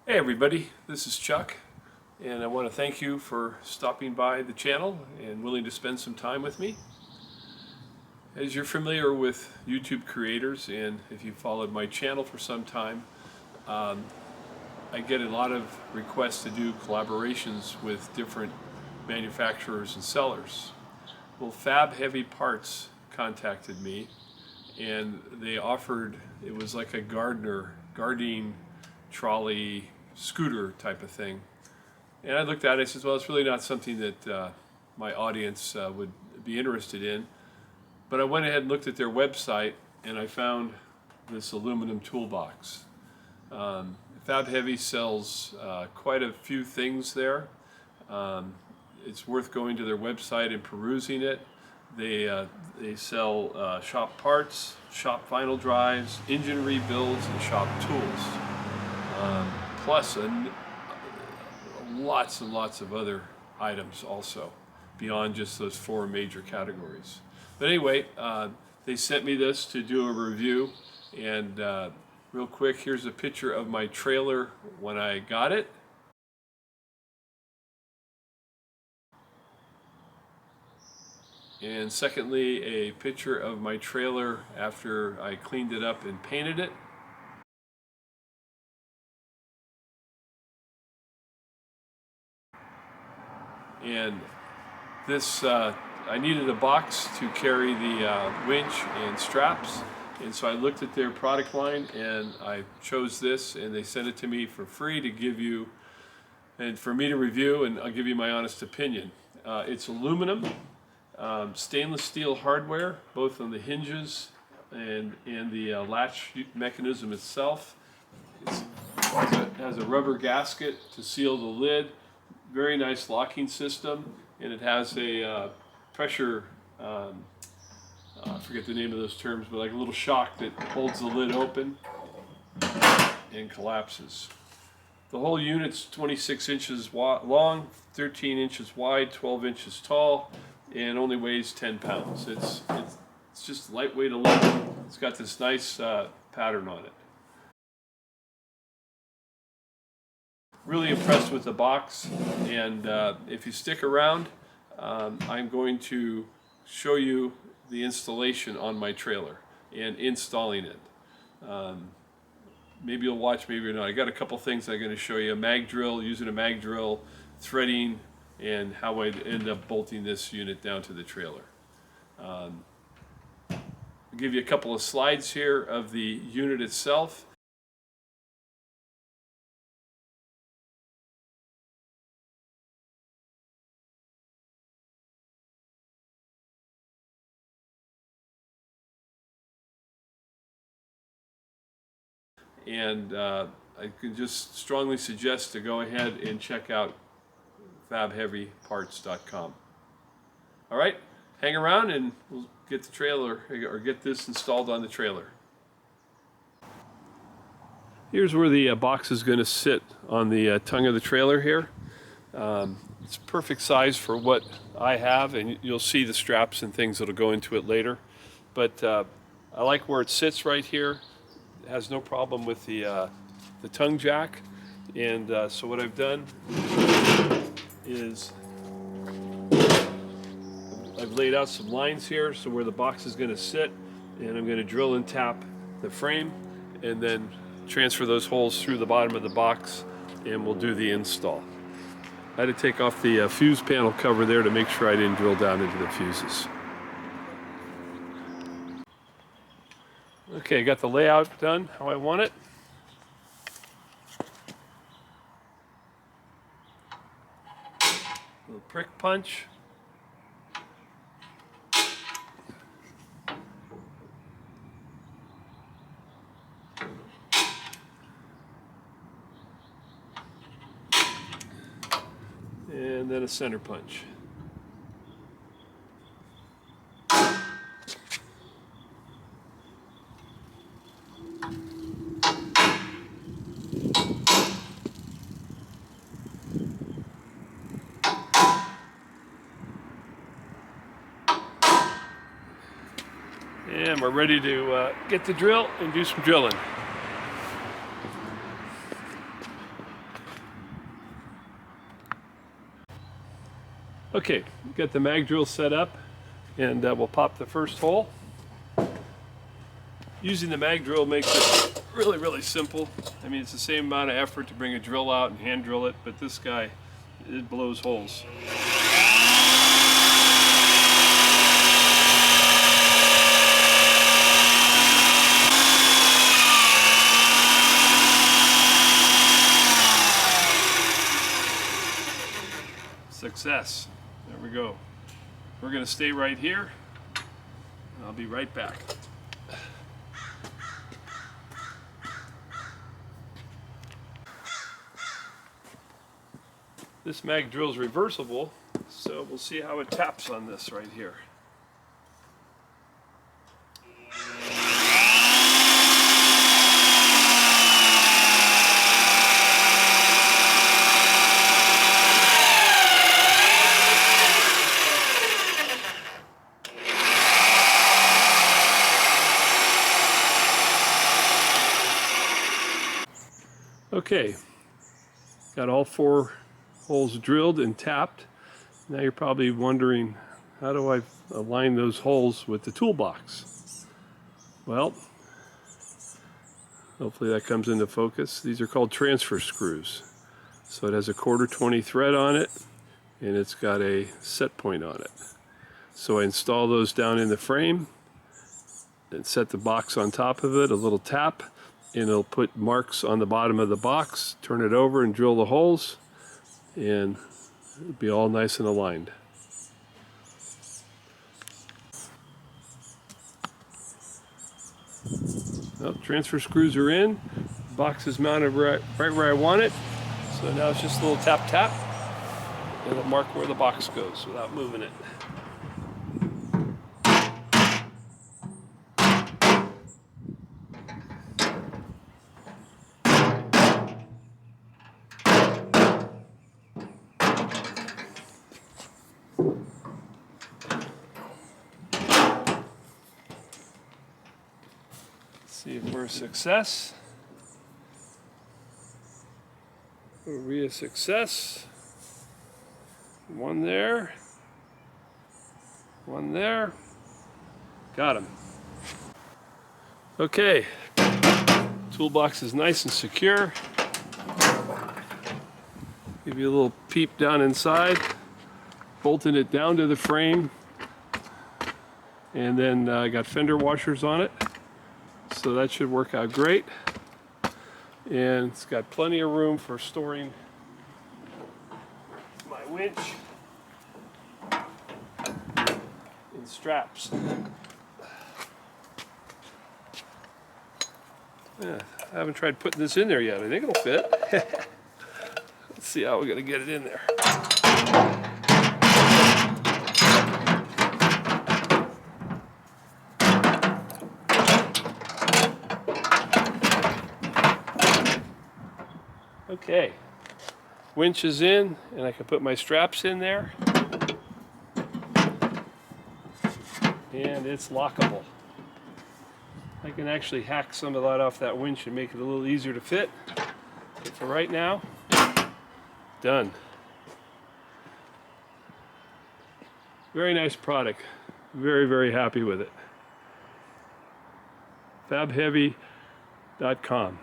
Hey everybody, this is Chuck, and I want to thank you for stopping by the channel and willing to spend some time with me. As you're familiar with YouTube creators, and if you've followed my channel for some time, I get a lot of requests to do collaborations with different manufacturers and sellers. Well, Fab Heavy Parts contacted me, and they offered, it was like a gardening trolley scooter type of thing. And I looked at it, I said, well, it's really not something that my audience would be interested in. But I went ahead and looked at their website, and I found this aluminum toolbox. Fab Heavy sells quite a few things there. It's worth going to their website and perusing it. They sell shop parts, shop vinyl drives, engine rebuilds, and shop tools. Plus lots and lots of other items also, beyond just those four major categories. But anyway, they sent me this to do a review, and real quick, here's a picture of my trailer when I got it. And secondly, a picture of my trailer after I cleaned it up and painted it. And this, I needed a box to carry the winch and straps, and so I looked at their product line and I chose this, and they sent it to me for free to give you, and for me to review, and I'll give you my honest opinion. It's aluminum, stainless steel hardware, both on the hinges and the latch mechanism itself. It has a rubber gasket to seal the lid. Very nice locking system, and it has a pressure, I forget the name of those terms, but like a little shock that holds the lid open and collapses. The whole unit's 26 inches long, 13 inches wide, 12 inches tall, and only weighs 10 pounds. It's just lightweight aluminum. It's got this nice pattern on it. Really impressed with the box, and if you stick around, I'm going to show you the installation on my trailer and installing it. Maybe you'll watch, maybe not. I got a couple things I'm going to show you: a mag drill, using a mag drill, threading, and how I end up bolting this unit down to the trailer. I'll give you a couple of slides here of the unit itself. And I can just strongly suggest to go ahead and check out fabheavyparts.com. All right, hang around and we'll get the trailer, or get this installed on the trailer. Here's where the box is going to sit on the tongue of the trailer here. It's perfect size for what I have, and you'll see the straps and things that'll go into it later. But I like where it sits right here. It has no problem with the tongue jack, and so what I've done is I've laid out some lines here so where the box is going to sit, and I'm going to drill and tap the frame and then transfer those holes through the bottom of the box, and we'll do the install. I had to take off the fuse panel cover there to make sure I didn't drill down into the fuses. Okay, got the layout done how I want it. Little prick punch. And then a center punch. And we're ready to get the drill and do some drilling. Okay, got the mag drill set up, and we'll pop the first hole. Using the mag drill makes it really, really simple. I mean, it's the same amount of effort to bring a drill out and hand drill it, but this guy, it blows holes. Success. There we go. We're going to stay right here. I'll be right back. This mag drill is reversible, so we'll see how it taps on this right here. Okay, got all 4 holes drilled and tapped. Now you're probably wondering, how do I align those holes with the toolbox? Well, hopefully that comes into focus. These are called transfer screws. So it has a 1/4 20 thread on it, and it's got a set point on it. So I install those down in the frame and set the box on top of it, a little tap, and it'll put marks on the bottom of the box, turn it over and drill the holes, and it'll be all nice and aligned. Well, transfer screws are in, the box is mounted right where I want it, so now it's just a little tap tap, and it'll mark where the box goes without moving it. See if we're a success. Are we a success? One there. One there. Got him. Okay. Toolbox is nice and secure. Give you a little peep down inside. Bolting it down to the frame. And then I got fender washers on it. So that should work out great. And it's got plenty of room for storing my winch and straps. Yeah, I haven't tried putting this in there yet. I think it'll fit. Let's see how we're going to get it in there. Okay, winch is in, and I can put my straps in there, and it's lockable. I can actually hack some of that off that winch and make it a little easier to fit, but for right now, done. Very nice product, very, very happy with it. fabheavy.com